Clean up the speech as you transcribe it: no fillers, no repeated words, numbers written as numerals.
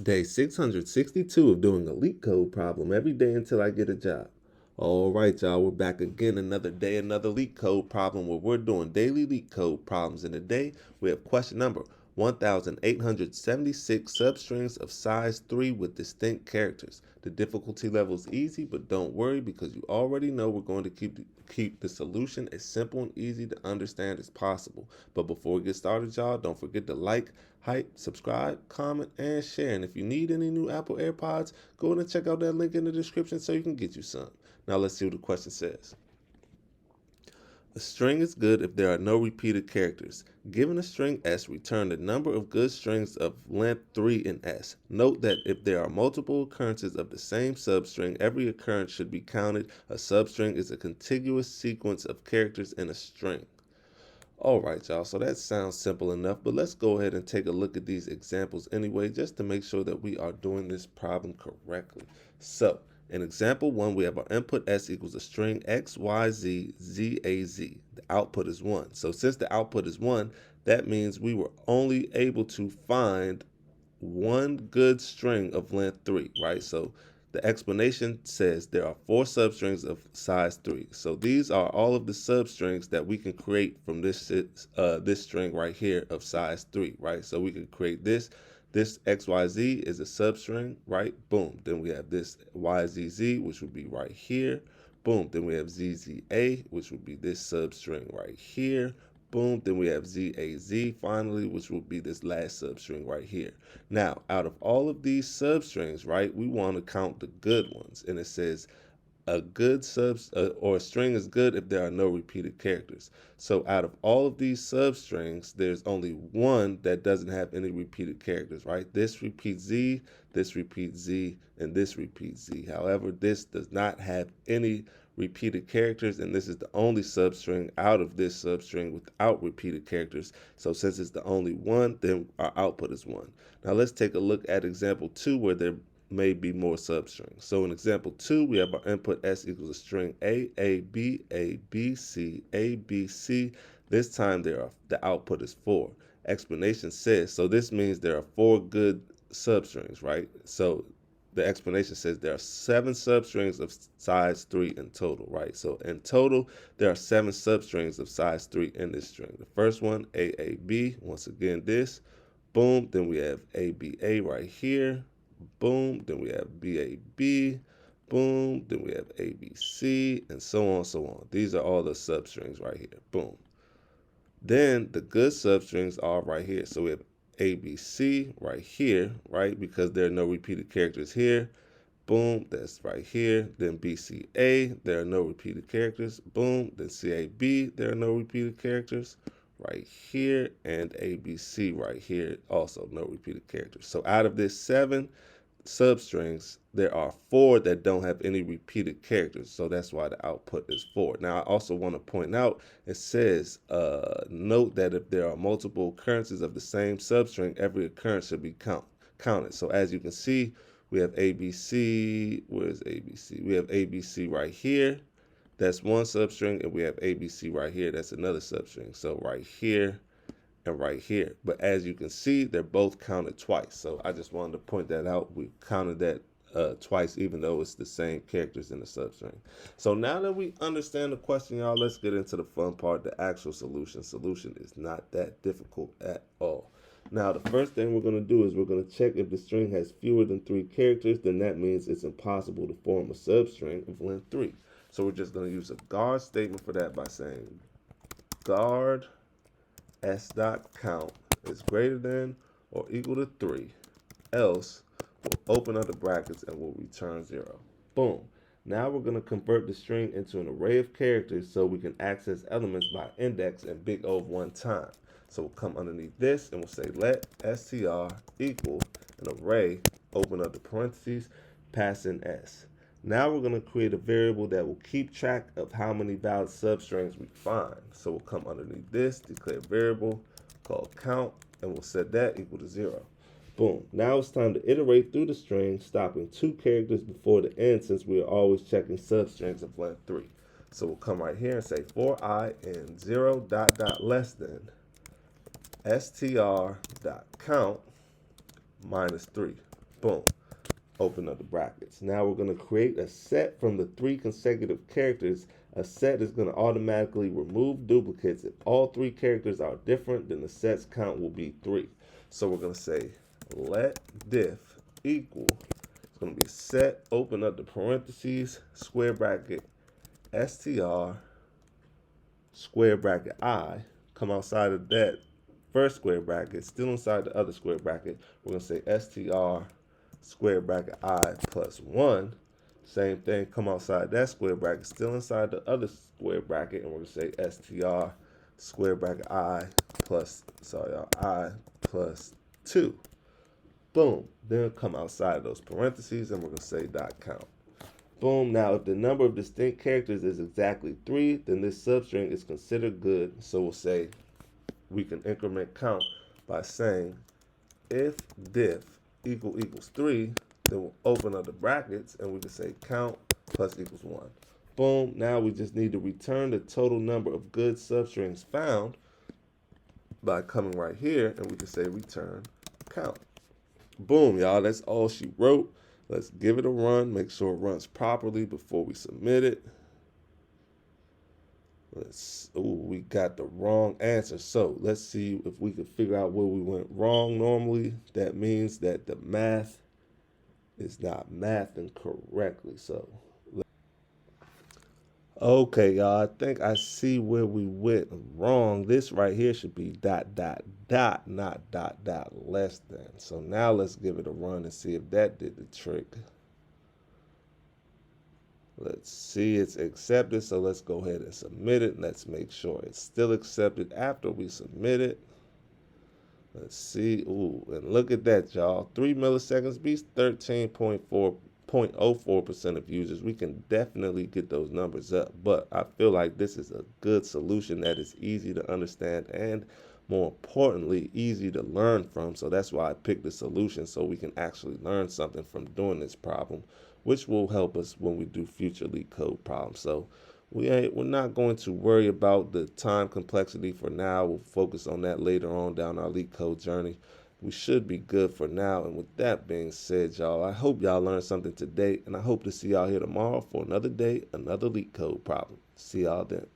Day 662 of doing a LeetCode problem every day until I get a job. All right, y'all, we're back again. Another day, another LeetCode problem where we're doing daily LeetCode problems. In the day, we have question number 1876 substrings of size 3 with distinct characters. The difficulty level is easy, but don't worry because you already know we're going to keep the solution as simple and easy to understand as possible. But before we get started, y'all, don't forget to like, hype, subscribe, comment, and share. And if you need any new Apple AirPods, go ahead and check out that link in the description so you can get you some. Now let's see what the question says. A string is good if there are no repeated characters. Given a string S, return the number of good strings of length 3 in S. Note that if there are multiple occurrences of the same substring, every occurrence should be counted. A substring is a contiguous sequence of characters in a string. All right, y'all, so that sounds simple enough, but let's go ahead and take a look at these examples anyway, just to make sure that we are doing this problem correctly. So, in example 1, we have our input S equals a string X, Y, Z, Z, A, Z. The output is 1. So since the output is 1, that means we were only able to find one good string of length 3, right? So the explanation says there are 4 substrings of size 3. So these are all of the substrings that we can create from this string right here of size 3, right? So we can create this. This XYZ is a substring, right? Boom. Then we have this YZZ, which would be right here. Boom. Then we have ZZA, which would be this substring right here. Boom. Then we have ZAZ finally, which will be this last substring right here. Now, out of all of these substrings, right, we want to count the good ones. And it says a good or a string is good if there are no repeated characters. So out of all of these substrings, there's only one that doesn't have any repeated characters, right? This repeats Z, this repeats Z, and this repeats Z. However, this does not have any repeated characters, and this is the only substring out of this substring without repeated characters. So since it's the only one, then our output is 1. Now let's take a look at example 2 where there may be more substrings. So in example 2, we have our input S equals a string A, B, C, A, B, C. This time the output is 4. Explanation says, so this means there are 4 good substrings, right? So the explanation says there are 7 substrings of size 3 in total, right? So in total, there are 7 substrings of size 3 in this string. The first one, AAB, once again this, boom, then we have ABA right here, boom, then we have BAB, boom, then we have ABC, and so on, so on. These are all the substrings right here, boom. Then the good substrings are right here. So we have ABC right here, right? Because there are no repeated characters here. Boom, that's right here. Then BCA, there are no repeated characters. Boom, then CAB, there are no repeated characters right here. And ABC right here, also no repeated characters. So out of this 7 substrings, there are 4 that don't have any repeated characters. So that's why the output is 4. Now, I also want to point out, it says, note that if there are multiple occurrences of the same substring, every occurrence should be counted. So as you can see, we have ABC. Where's ABC? We have ABC right here. That's one substring. And we have ABC right here. That's another substring. So right here and right here. But as you can see, they're both counted twice. So I just wanted to point that out. We counted that twice, even though it's the same characters in the substring. So now that we understand the question, y'all, let's get into the fun part, the actual solution. Solution is not that difficult at all. Now, the first thing we're going to do is we're going to check if the string has fewer than 3 characters, then that means it's impossible to form a substring of length 3. So we're just going to use a guard statement for that by saying guard s.count is greater than or equal to 3, else we'll open up the brackets and we'll return 0. Boom. Now we're going to convert the string into an array of characters so we can access elements by index and big O one time. So we'll come underneath this and we'll say let str equal an array, open up the parentheses, pass in s. Now we're going to create a variable that will keep track of how many valid substrings we find. So we'll come underneath this, declare variable called count, and we'll set that equal to 0. Boom. Now it's time to iterate through the string, stopping 2 characters before the end since we are always checking substrings of length 3. So we'll come right here and say for I in 0 dot dot less than str dot count minus 3. Boom. Open up the brackets. Now we're going to create a set from the 3 consecutive characters. A set is going to automatically remove duplicates. If all 3 characters are different, then the set's count will be 3. So we're going to say let diff equal, it's going to be set, open up the parentheses, square bracket, str, square bracket I, come outside of that first square bracket, still inside the other square bracket. We're going to say str, square bracket I plus 1. Same thing, come outside that square bracket, still inside the other square bracket, and we're going to say str, square bracket I plus, I plus 2. Boom. Then come outside those parentheses, and we're going to say dot count. Boom. Now, if the number of distinct characters is exactly 3, then this substring is considered good. So we'll say we can increment count by saying if diff equals 3, then we'll open up the brackets, and we can say count plus equals 1. Boom. Now we just need to return the total number of good substrings found by coming right here, and we can say return count. Boom, y'all. That's all she wrote. Let's give it a run. Make sure it runs properly before we submit it. We got the wrong answer. So let's see if we can figure out where we went wrong. Normally, that means that the math is not mathing correctly. So, okay, y'all. I think I see where we went wrong. This right here should be dot, dot, dot, not dot, dot, less than. So now let's give it a run and see if that did the trick. Let's see, it's accepted, so let's go ahead and submit it. Let's make sure it's still accepted after we submit it. Let's see, and look at that, y'all. 3 milliseconds beats 13.04% of users. We can definitely get those numbers up, but I feel like this is a good solution that is easy to understand and, more importantly, easy to learn from. So that's why I picked the solution, so we can actually learn something from doing this problem, which will help us when we do future LeetCode problems. So we're not going to worry about the time complexity for now. We'll focus on that later on down our LeetCode journey. We should be good for now. And with that being said, y'all, I hope y'all learned something today, and I hope to see y'all here tomorrow for another day, another LeetCode problem. See y'all then.